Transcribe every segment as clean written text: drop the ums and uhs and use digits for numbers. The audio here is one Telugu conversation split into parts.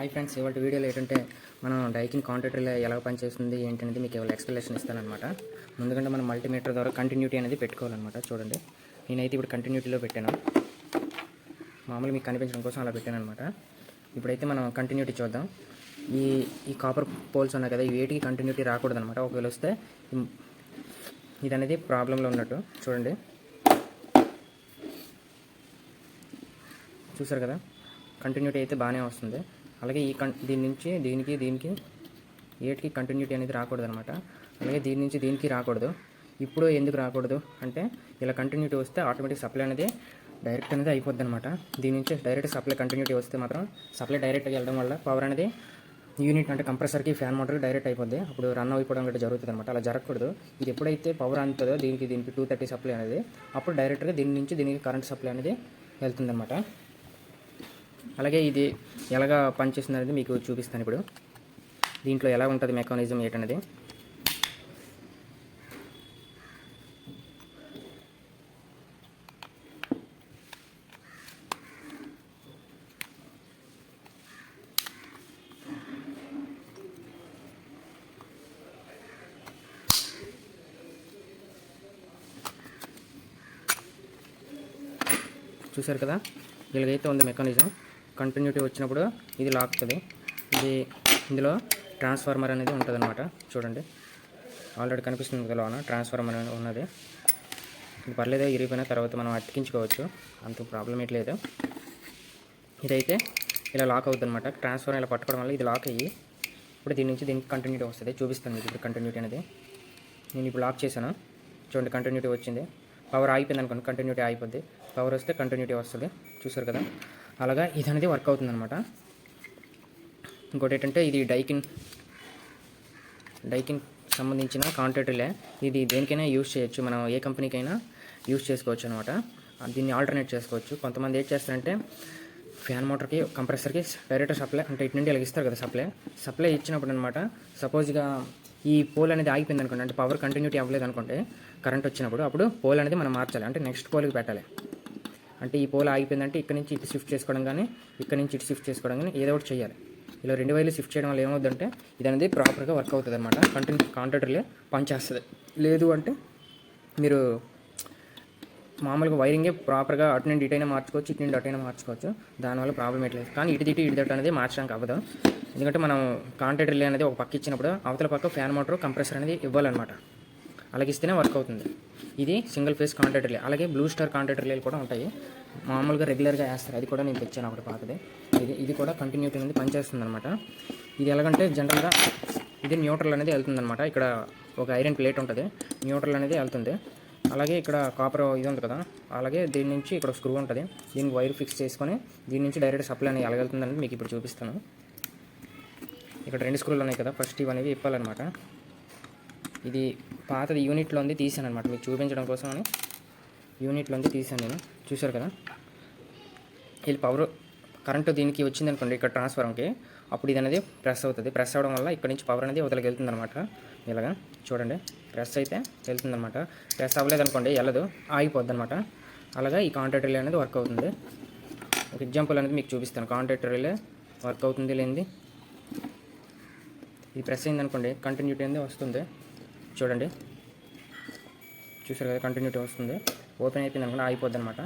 హాయ్ ఫ్రెండ్స్, ఇవాళ వీడియోలో ఏంటంటే మనం డైకిన్ కాంటాక్టర్లో ఎలా పనిచేస్తుంది ఏంటనేది మీకు ఇవాళ ఎక్స్ప్లెనేషన్ ఇస్తానమాట. ముందుకంటే మనం మల్టీమీటర్ ద్వారా కంటిన్యూటీ అనేది పెట్టుకోవాలన్నమాట. చూడండి, నేనైతే ఇప్పుడు కంటిన్యూటీలో పెట్టాను. మామూలు మీకు కనిపించడం కోసం అలా పెట్టాను అనమాట. ఇప్పుడైతే మనం కంటిన్యూటీ చూద్దాం. ఈ కాపర్ పోల్స్ ఉన్నాయి కదా, ఈ వేటికి కంటిన్యూటీ రాకూడదు అనమాట. ఒకవేళ వస్తే ఇది అనేది ప్రాబ్లంలో ఉన్నట్టు. చూడండి, చూసారు కదా, కంటిన్యూటీ అయితే బాగానే వస్తుంది. అలాగే దీని నుంచి దీనికి ఏటికి కంటిన్యూటీ అనేది రాకూడదు అనమాట. అలాగే దీని నుంచి దీనికి రాకూడదు. ఇప్పుడు ఎందుకు రాకూడదు అంటే, ఇలా కంటిన్యూటీ వస్తే ఆటోమేటిక్ సప్లై అనేది డైరెక్ట్ అనేది అయిపోద్ది అనమాట. దీని నుంచి డైరెక్ట్ సప్లై కంటిన్యూటీ వస్తే మాత్రం సప్లై డైరెక్ట్గా వెళ్ళడం వల్ల పవర్ అనేది యూనిట్ అంటే కంప్రెసర్కి ఫ్యాన్ మోటార్కి డైరెక్ట్ అయిపోద్ది. అప్పుడు రన్ అయిపోవడం కూడా జరుగుతుంది అనమాట. అలా జరగకూడదు. ఇది ఎప్పుడైతే పవర్ అందుతుందో దీనికి 230 సప్లై అనేది, అప్పుడు డైరెక్ట్గా దీని నుంచి దీనికి కరెంట్ సప్లై అనేది వెళ్తుందన్నమాట. అలాగే ఇది ఎలాగా పనిచేస్తుంది అనేది మీకు చూపిస్తాను. ఇప్పుడు దీంట్లో ఎలా ఉంటుంది మెకానిజం ఏంటనేది. చూసారు కదా, ఇలాగైతే ఉంది మెకానిజం. కంటిన్యూటీ వచ్చినప్పుడు ఇది లాగుతుంది. ఇందులో ట్రాన్స్ఫార్మర్ అనేది ఉంటుంది అనమాట. చూడండి, ఆల్రెడీ కనిపిస్తుంది కదా లోన ట్రాన్స్ఫార్మర్ అనేది ఉన్నది. ఇది పర్లేదు, ఇరిగిపోయిన తర్వాత మనం అతికించుకోవచ్చు, అంత ప్రాబ్లం ఏం లేదు. ఇదైతే ఇలా లాక్ అవుతుంది అనమాట. ట్రాన్స్ఫార్మర్ ఇలా పట్టుకోవడం వల్ల ఇది లాక్ అయ్యి ఇప్పుడు దీని నుంచి దీనికి కంటిన్యూటీ వస్తుంది. చూపిస్తాను మీకు ఇప్పుడు కంటిన్యూటీ అనేది. నేను ఇప్పుడు లాక్ చేశాను. చూడండి, కంటిన్యూటీ వచ్చింది. పవర్ ఆగిపోయింది అనుకోండి, కంటిన్యూటీ ఆగిపోద్ది. పవర్ వస్తే కంటిన్యూటీ వస్తుంది. చూసారు కదా, అలాగా ఇది అనేది వర్క్ అవుతుంది అనమాట. ఇంకోటి ఏంటంటే, ఇది డైకిన్ సంబంధించిన కాంటాక్టర్లే. ఇది దేనికైనా యూజ్ చేయొచ్చు, మనం ఏ కంపెనీకైనా యూజ్ చేసుకోవచ్చు అనమాట. దీన్ని ఆల్టర్నేట్ చేసుకోవచ్చు. కొంతమంది ఏం చేస్తారంటే, ఫ్యాన్ మోటార్కి కంప్రెసర్కి డైరెక్ట్ సప్లై అంటే ఇటు నుండి ఇలా ఇస్తారు కదా, సప్లై ఇచ్చినప్పుడు అనమాట. సపోజ్గా ఈ పోల్ అనేది ఆగిపోయింది అనుకోండి, అంటే పవర్ కంటిన్యూటీ అవ్వలేదు అనుకుంటే, కరెంట్ వచ్చినప్పుడు అప్పుడు పోల్ అనేది మనం మార్చాలి, అంటే నెక్స్ట్ పోల్కి పెట్టాలి. అంటే ఈ పోల్ ఆగిపోయిందంటే ఇక్కడ నుంచి ఇటు షిఫ్ట్ చేసుకోవడం కానీ, ఇక్కడ నుంచి ఇటు షిఫ్ట్ చేసుకోవడం కానీ ఏదో ఒకటి చేయాలి. ఇలా 2 వైర్లు షిఫ్ట్ చేయడం వల్ల ఏమవుతుందంటే, ఇది అనేది ప్రాపర్గా వర్క్ అవుతుంది అనమాట. కాంటాక్టర్లే పనిచేస్తుంది. లేదు అంటే మీరు మామూలుగా వైరింగే ప్రాపర్గా అటు నుండి ఇటైనా మార్చుకోవచ్చు, ఇటు నుండి అటైనా మార్చుకోవచ్చు. దానివల్ల ప్రాబ్లం ఎట్లేదు. కానీ ఇటు అనేది మార్చడానికి అవ్వదు. ఎందుకంటే మనం కాంటాక్టర్ రిలే అనేది ఒక పక్క ఇచ్చినప్పుడు అవతల పక్క ఫ్యాన్ మోటార్ కంప్రెసర్ అనేది ఇవ్వాలన్నమాట. అలాగే ఇస్తేనే వర్క్ అవుతుంది. ఇది సింగిల్ ఫేస్ కాంటాక్టర్ రిలే. అలాగే బ్లూ స్టార్ కాంటాక్టర్ రిలేలు కూడా ఉంటాయి, మామూలుగా రెగ్యులర్గా వేస్తారు. అది కూడా నేను తెచ్చాను ఒకటి పాతది. ఇది కూడా కంటిన్యూటీ అనేది పనిచేస్తుంది అనమాట. ఇది ఎలాగంటే, జనరల్గా ఇది న్యూట్రల్ అనేది వెళ్తుందనమాట. ఇక్కడ ఒక ఐరన్ ప్లేట్ ఉంటుంది, న్యూట్రల్ అనేది వెళ్తుంది. అలాగే ఇక్కడ కాపర్ ఇది ఉంది కదా, అలాగే దీని నుంచి ఇక్కడ స్క్రూ ఉంటుంది. దీనికి వైర్ ఫిక్స్ చేసుకొని దీని నుంచి డైరెక్ట్ సప్లై అనేది ఎలా వెళ్తుందని మీకు ఇప్పుడు చూపిస్తాను. ఇక్కడ 2 స్క్రూలు ఉన్నాయి కదా, ఫస్ట్ ఇవనేవి ఇప్పాలన్నమాట. ఇది పాతది యూనిట్లో ఉంది, తీసాను అనమాట మీకు చూపించడం కోసం అని. యూనిట్లో ఉంది తీసాను నేను. చూసారు కదా, ఇది పవర్ కరెంటు దీనికి వచ్చింది అనుకోండి, ఇక్కడ ట్రాన్స్ఫార్మర్కి, అప్పుడు ఇది అనేది ప్రెస్ అవుతుంది. ప్రెస్ అవ్వడం వల్ల ఇక్కడ నుంచి పవర్ అనేది వదిలికి వెళ్తుంది అనమాట. ఇలాగా చూడండి, ప్రెస్ అయితే వెళ్తుంది అనమాట. ప్రెస్ అవ్వలేదు అనుకోండి, వెళ్ళదు, ఆగిపోద్ది అనమాట. అలాగా ఈ కాంటాక్టర్ రిలే అనేది వర్క్ అవుతుంది. ఒక ఎగ్జాంపుల్ అనేది మీకు చూపిస్తాను. కాంటాక్టర్ రిలే వర్క్ అవుతుంది లేనిది. ఇది ప్రెస్ అయింది అనుకోండి, కంటిన్యూటీ అనేది వస్తుంది. చూడండి, చూసారు కదా, కంటిన్యూటీ వస్తుంది. ఓపెన్ అయిపోయింది అనుకోండి, ఆగిపోద్ది అనమాట.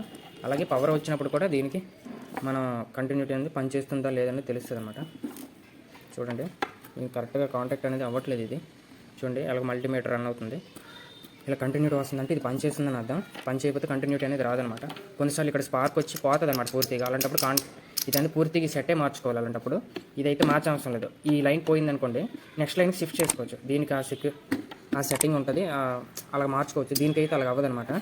అలాగే పవర్ వచ్చినప్పుడు కూడా దీనికి మన కంటిన్యూటీ అనేది పనిచేస్తుందా లేదని తెలుస్తుంది అనమాట. చూడండి, ఇది కరెక్ట్గా కాంటాక్ట్ అనేది అవ్వట్లేదు. ఇది చూడండి, అలాగే మల్టీమీటర్ రన్ అవుతుంది. ఇలా కంటిన్యూటీ వస్తుందంటే ఇది పనిచేస్తుందని అర్థం. పని చేయకపోతే కంటిన్యూటీ అనేది రాదనమాట. కొన్నిసార్లు ఇక్కడ స్పార్క్ వచ్చి పోతుంది అనమాట పూర్తిగా. అలాంటప్పుడు ఇదన్నీ పూర్తిగా సెట్టే మార్చుకోవాలి. అలాంటప్పుడు ఇదైతే మార్చవసరం లేదు. ఈ లైన్ పోయిందనుకోండి, నెక్స్ట్ లైన్కి షిఫ్ట్ చేసుకోవచ్చు. దీనికి ఆ సెట్టింగ్ ఉంటుంది, అలా మార్చుకోవచ్చు. దీనికైతే అలా అవ్వదనమాట.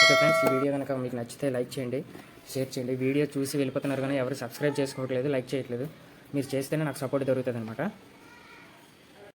ఓకే ఫ్రెండ్స్, ఈ వీడియో కనుక మీకు నచ్చితే లైక్ చేయండి, షేర్ చేయండి. వీడియో చూసి వెళ్ళిపోతున్నారు కానీ ఎవరు సబ్స్క్రైబ్ చేసుకోవట్లేదు, లైక్ చేయట్లేదు. మీరు చేస్తేనే నాకు సపోర్ట్ దొరుకుతుంది అనమాట.